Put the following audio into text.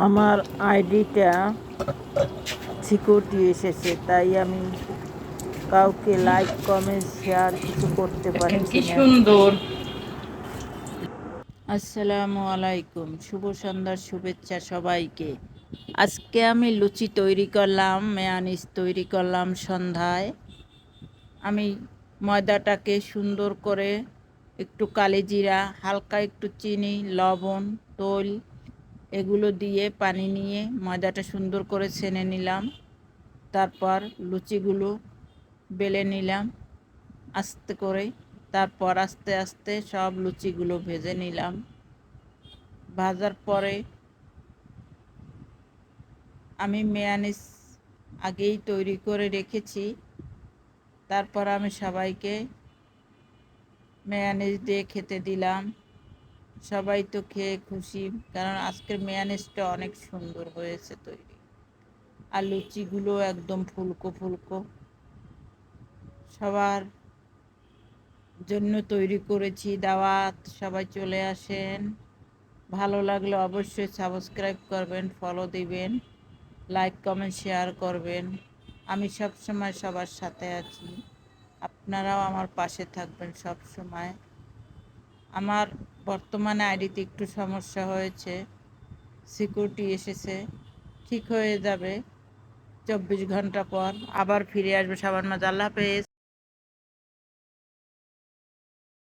আমার আইডিটা সিকিউরিটি এসেছে, তাই আমি কাউকে লাইক কমেন্ট শেয়ার কিছু করতে পারছি কি না। সুন্দর। আসসালামু আলাইকুম, শুভ সন্ধ্যার শুভেচ্ছা সবাইকে। আজকে আমি লুচি তৈরি করলাম, মেয়ানিজ তৈরি করলাম সন্ধ্যায়। আমি ময়দাটাকে সুন্দর করে একটু কালিজিরা, হালকা একটু চিনি, লবণ, তৈল এগুলো দিয়ে পানি নিয়ে ময়দাটা সুন্দর করে ছেনে নিলাম। তারপর লুচিগুলো বেলে নিলাম আস্তে করে। তারপর আস্তে আস্তে সব লুচিগুলো ভেজে নিলাম। ভাজার পরে আমি মেয়ানিজ আগেই তৈরি করে রেখেছি। তারপর আমি সবাইকে মেয়ানিজ দিয়ে খেতে দিলাম। সবাই তো খেয়ে খুশি, কারণ আজকের মেয়ানিজটা অনেক সুন্দর হয়েছে তৈরি। আর লুচিগুলো একদম ফুলকো ফুলকো। সবার জন্য তৈরি করেছি, দাওয়াত, সবাই চলে আসেন। ভালো লাগলে অবশ্যই সাবস্ক্রাইব করবেন, ফলো দিবেন, লাইক কমেন্ট শেয়ার করবেন। আমি সব সময় সবার সাথে আছি, আপনারাও আমার পাশে থাকবেন সব সময়। আমার বর্তমানে আইডিতে একটু সমস্যা হয়েছে, সিকিউরিটি এসেছে, ঠিক হয়ে যাবে 24 ঘন্টা পর, আবার ফিরে আসবে সবার মাঝে। আল্লাহ হাফেজ।